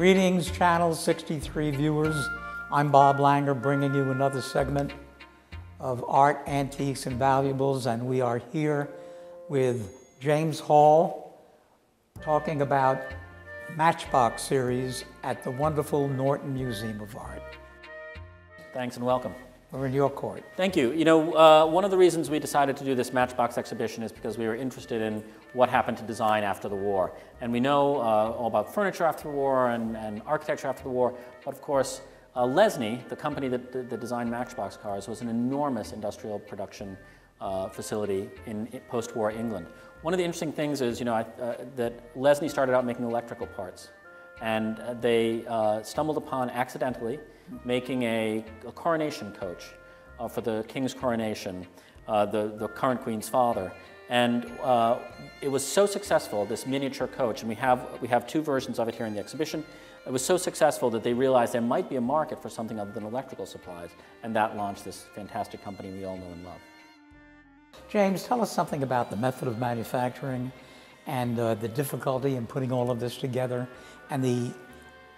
Greetings, Channel 63 viewers. I'm Bob Langer, bringing you another segment of Art, Antiques, and Valuables, and we are here with James Hall talking about Matchbox series at the wonderful Norton Museum of Art. Thanks and welcome. We're in your court. Thank you. You know, one of the reasons we decided to do this Matchbox exhibition is because we were interested in what happened to design after the war. And we know all about furniture after the war and architecture after the war, but of course, Lesney, the company that designed Matchbox cars, was an enormous industrial production facility in post-war England. One of the interesting things is, you know, that Lesney started out making electrical parts, and they stumbled upon accidentally making a coronation coach for the king's coronation, the current queen's father. And it was so successful, this miniature coach, and we have two versions of it here in the exhibition. It was so successful that they realized there might be a market for something other than electrical supplies, and that launched this fantastic company we all know and love. James, tell us something about the method of manufacturing and the difficulty in putting all of this together and the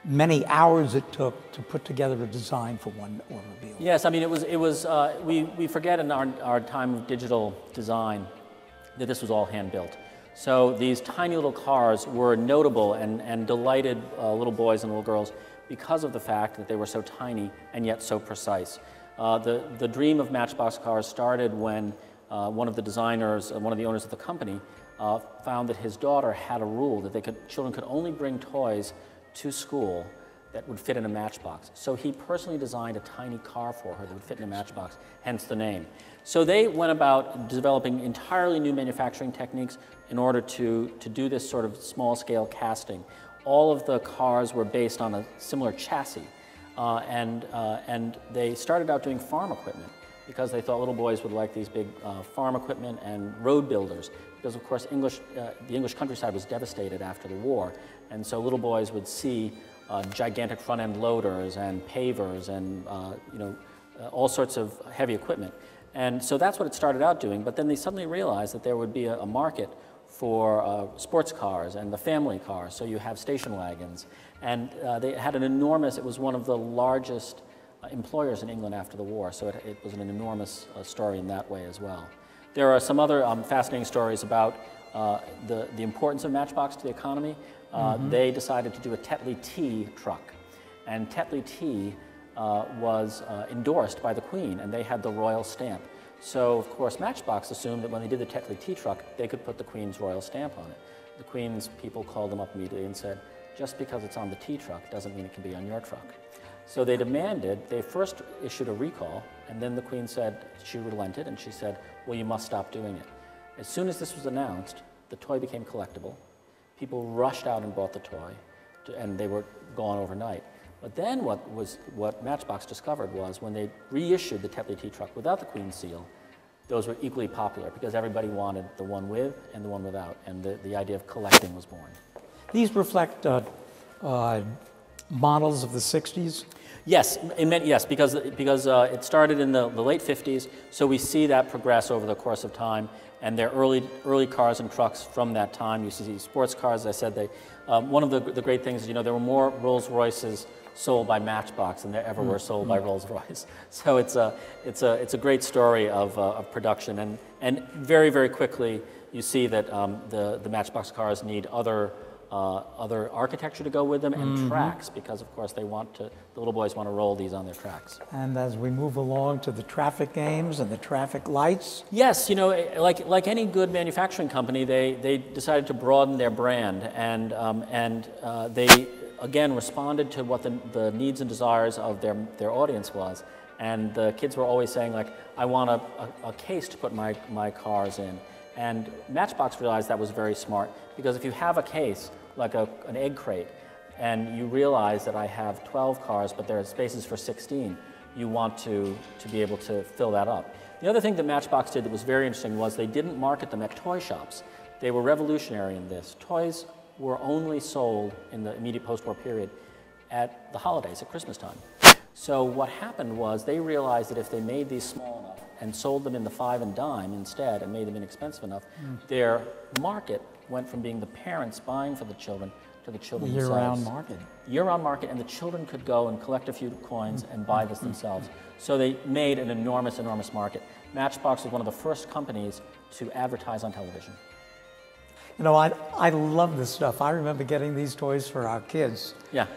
many hours it took to put together a design for one automobile. Yes, I mean, we forget in our time of digital design that this was all hand-built. So these tiny little cars were notable and delighted little boys and little girls because of the fact that they were so tiny and yet so precise. The dream of Matchbox cars started when one of the designers, one of the owners of the company, found that his daughter had a rule that children could only bring toys to school that would fit in a matchbox. So he personally designed a tiny car for her that would fit in a matchbox, hence the name. So they went about developing entirely new manufacturing techniques in order to do this sort of small-scale casting. All of the cars were based on a similar chassis, and they started out doing farm equipment because they thought little boys would like these big farm equipment and road builders, because of course the English countryside was devastated after the war, and so little boys would see gigantic front-end loaders and pavers and all sorts of heavy equipment. And so that's what it started out doing, but then they suddenly realized that there would be a market for sports cars and the family car, so you have station wagons. And they had an enormous, it was one of the largest employers in England after the war, so it was an enormous story in that way as well. There are some other fascinating stories about the importance of Matchbox to the economy. They decided to do a Tetley tea truck, and Tetley tea was endorsed by the Queen, and they had the royal stamp. So, of course, Matchbox assumed that when they did the Tetley tea truck, they could put the Queen's royal stamp on it. The Queen's people called them up immediately and said, just because it's on the tea truck doesn't mean it can be on your truck. So they first issued a recall, and then the Queen said, she relented, and she said, well, you must stop doing it. As soon as this was announced, the toy became collectible. People rushed out and bought the toy, and they were gone overnight. But then what Matchbox discovered was when they reissued the Tetley tea truck without the Queen's seal, those were equally popular because everybody wanted the one with and the one without, and the idea of collecting was born. These reflect models of the 60s? Yes, because it started in the late 50s, so we see that progress over the course of time, and they're early cars and trucks from that time. You see sports cars, as I said, one of the great things is, you know, there were more Rolls Royces sold by Matchbox than there ever were sold by Rolls Royce. So it's a great story of production, and very, very quickly you see that the Matchbox cars need other architecture to go with them and tracks, because of course the little boys want to roll these on their tracks. And as we move along to the traffic games and the traffic lights? Yes, you know, like any good manufacturing company, they decided to broaden their brand, and they again responded to what the needs and desires of their audience was. And the kids were always saying, like, I want a case to put my cars in. And Matchbox realized that was very smart, because if you have a case, like an egg crate, and you realize that I have 12 cars, but there are spaces for 16, you want to be able to fill that up. The other thing that Matchbox did that was very interesting was they didn't market them at toy shops. They were revolutionary in this. Toys were only sold in the immediate post-war period at the holidays, at Christmas time. So what happened was they realized that if they made these small enough and sold them in the 5 and dime instead and made them inexpensive enough, their market went from being the parents buying for the children to the children Year-round themselves. market. Year-round market, and the children could go and collect a few coins and buy this themselves. So they made an enormous, enormous market. Matchbox was one of the first companies to advertise on television. You know, I love this stuff. I remember getting these toys for our kids. Yeah.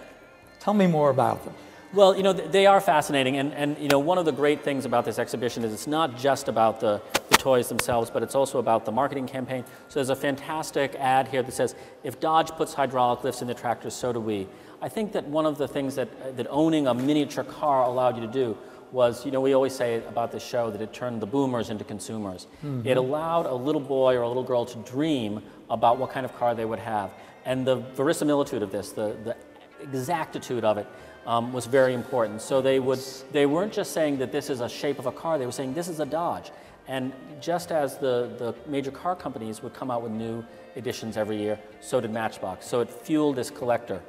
Tell me more about them. Well, you know, they are fascinating, and you know, one of the great things about this exhibition is it's not just about the toys themselves, but it's also about the marketing campaign. So there's a fantastic ad here that says, if Dodge puts hydraulic lifts in the tractors, so do we. I think that one of the things that owning a miniature car allowed you to do was, you know, we always say about this show that it turned the boomers into consumers. It allowed a little boy or a little girl to dream about what kind of car they would have. And the verisimilitude of this, the exactitude of it, was very important. So they weren't just saying that this is a shape of a car, they were saying this is a Dodge. And just as the major car companies would come out with new editions every year, so did Matchbox. So it fueled this collector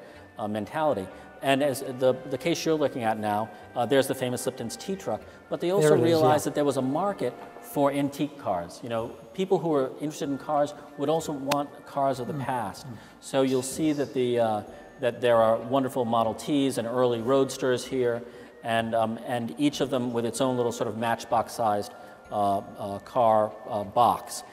mentality. And as the case you're looking at now, there's the famous Lipton's tea truck, but they also realized that there was a market for antique cars. You know, people who are interested in cars would also want cars of the past. So you'll see that that there are wonderful Model Ts and early Roadsters here, and each of them with its own little sort of Matchbox-sized car box.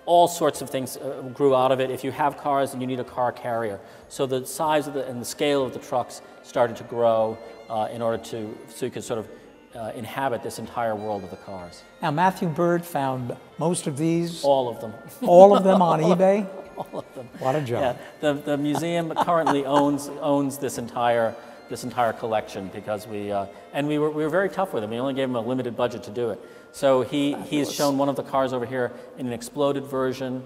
All sorts of things grew out of it. If you have cars, then you need a car carrier. So the size of and the scale of the trucks started to grow in order so you could sort of inhabit this entire world of the cars. Now, Matthew Bird found most of these? All of them. All of them on eBay? All of them. What a job. Yeah, the museum currently owns this entire collection because we were very tough with him. We only gave him a limited budget to do it. So he's shown one of the cars over here in an exploded version.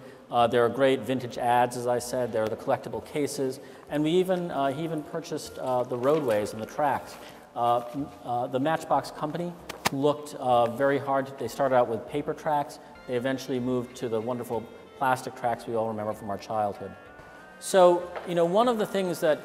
There are great vintage ads, as I said. There are the collectible cases, and he even purchased the roadways and the tracks. The Matchbox company looked very hard. They started out with paper tracks. They eventually moved to the wonderful plastic tracks we all remember from our childhood. So, you know, one of the things that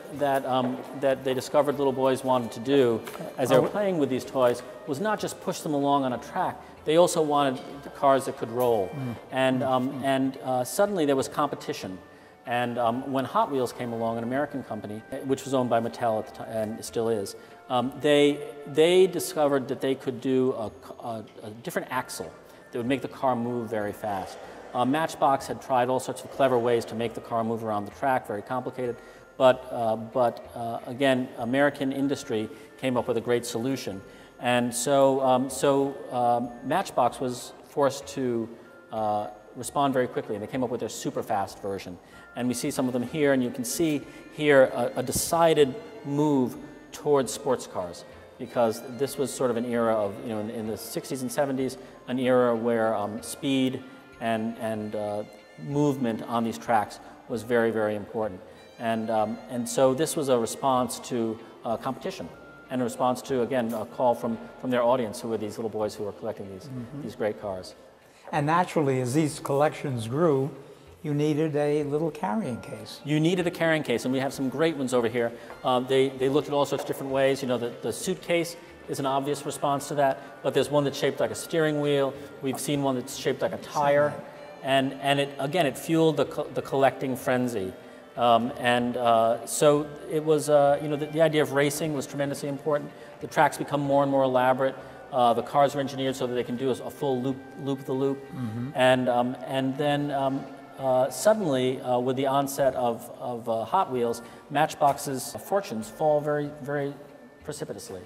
they discovered little boys wanted to do as they were playing with these toys was not just push them along on a track. They also wanted the cars that could roll. And suddenly there was competition. And when Hot Wheels came along, an American company, which was owned by Mattel at the time, and still is, they discovered that they could do a different axle that would make the car move very fast. Matchbox had tried all sorts of clever ways to make the car move around the track, very complicated, but again, American industry came up with a great solution. And so Matchbox was forced to respond very quickly, and they came up with their super fast version. And we see some of them here, and you can see here a decided move towards sports cars, because this was sort of an era of, you know, in the 60s and 70s, an era where speed and movement on these tracks was very, very important. And so this was a response to competition, and a response to, again, a call from their audience, who were these little boys who were collecting these great cars. And naturally, as these collections grew, you needed a little carrying case. You needed a carrying case, and we have some great ones over here. They looked at all sorts of different ways. You know, the suitcase is an obvious response to that, but there's one that's shaped like a steering wheel. We've seen one that's shaped like a tire, and it fueled the collecting frenzy. So it was, you know, the idea of racing was tremendously important. The tracks become more and more elaborate. The cars are engineered so that they can do a full loop-the-loop. And then suddenly, with the onset of Hot Wheels, Matchbox's fortunes fall very, very precipitously.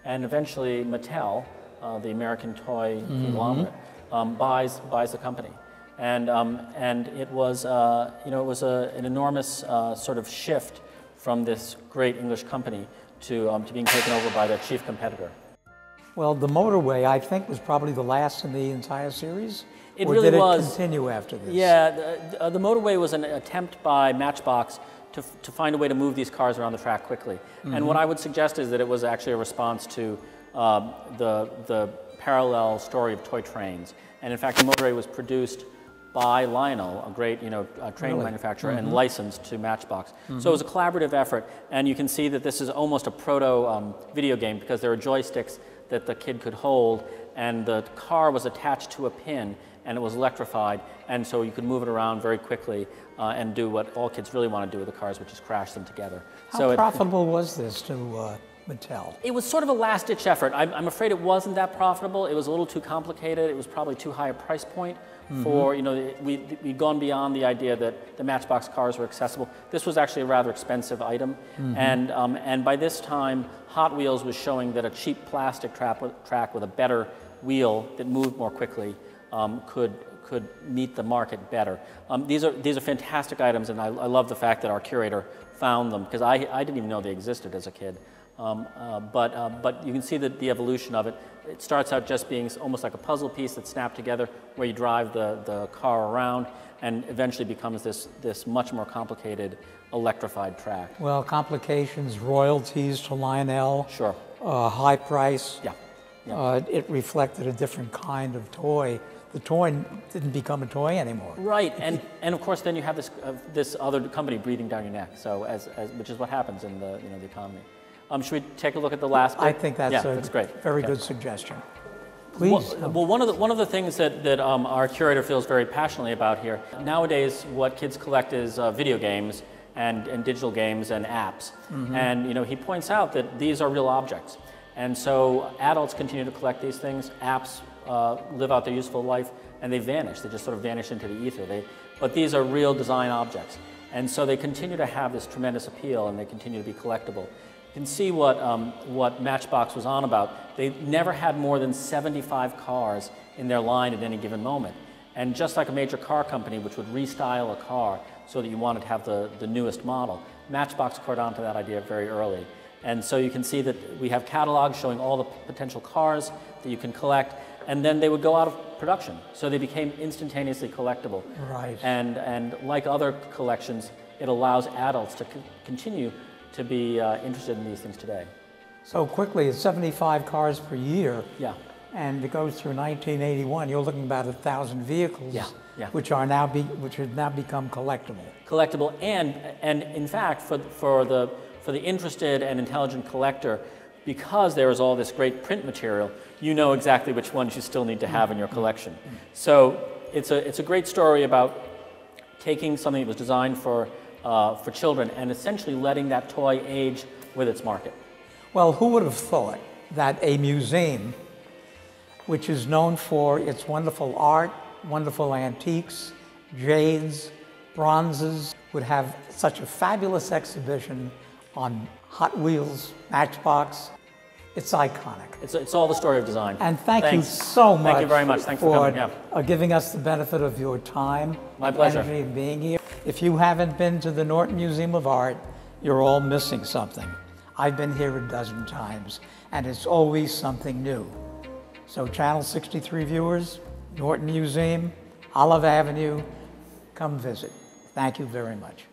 And eventually Mattel, the American toy conglomerate, buys the company. And it was, you know, it was an enormous sort of shift from this great English company to being taken over by their chief competitor. Well, the motorway, I think, was probably the last in the entire series. It or really did was. It continue after this? Yeah, the motorway was an attempt by Matchbox to find a way to move these cars around the track quickly. And what I would suggest is that it was actually a response to the parallel story of toy trains. And in fact, the motorway was produced by Lionel, a great, you know, train manufacturer, and licensed to Matchbox. So it was a collaborative effort, and you can see that this is almost a proto video game, because there are joysticks that the kid could hold, and the car was attached to a pin, and it was electrified, and so you could move it around very quickly and do what all kids really want to do with the cars, which is crash them together. How profitable was this to Mattel? It was sort of a last-ditch effort. I'm afraid it wasn't that profitable. It was a little too complicated. It was probably too high a price point for, you know, we'd gone beyond the idea that the Matchbox cars were accessible. This was actually a rather expensive item, and by this time, Hot Wheels was showing that a cheap plastic track with a better wheel that moved more quickly could meet the market better. These are fantastic items, and I love the fact that our curator found them, because I didn't even know they existed as a kid. But you can see the evolution of it. It starts out just being almost like a puzzle piece that's snapped together, where you drive the car around, and eventually becomes this much more complicated electrified track. Well, complications, royalties to Lionel. Sure. High price. Yeah. It reflected a different kind of toy. The toy didn't become a toy anymore. Right, and of course then you have this other company breathing down your neck. So which is what happens in the the economy. Should we take a look at the last bit? I think that's that's great. Very good suggestion. Please. Well, one of the things that our curator feels very passionately about here, nowadays what kids collect is video games and digital games and apps. And he points out that these are real objects. And so adults continue to collect these things. Apps live out their useful life, and they vanish. They just sort of vanish into the ether. But these are real design objects. And so they continue to have this tremendous appeal, and they continue to be collectible. You can see what Matchbox was on about. They never had more than 75 cars in their line at any given moment. And just like a major car company, which would restyle a car so that you wanted to have the newest model, Matchbox caught on to that idea very early. And so you can see that we have catalogs showing all the potential cars that you can collect, and then they would go out of production. So they became instantaneously collectible. Right. And like other collections, it allows adults to continue to be interested in these things today. So quickly, it's 75 cars per year. Yeah. And it goes through 1981. You're looking about 1,000 vehicles, Yeah. which have now become collectible. Collectible, and in fact, for the interested and intelligent collector, because there is all this great print material, you know exactly which ones you still need to have in your collection. So it's a great story about taking something that was designed for children and essentially letting that toy age with its market. Well, who would have thought that a museum, which is known for its wonderful art, wonderful antiques, jades, bronzes, would have such a fabulous exhibition on Hot Wheels, Matchbox. It's iconic. It's all the story of design. And thank you so much. Thank you very much. Thanks for coming. Yeah. Giving us the benefit of your time, my pleasure, energy, and being here. If you haven't been to the Norton Museum of Art, you're all missing something. I've been here a dozen times, and it's always something new. So Channel 63 viewers, Norton Museum, Olive Avenue, come visit. Thank you very much.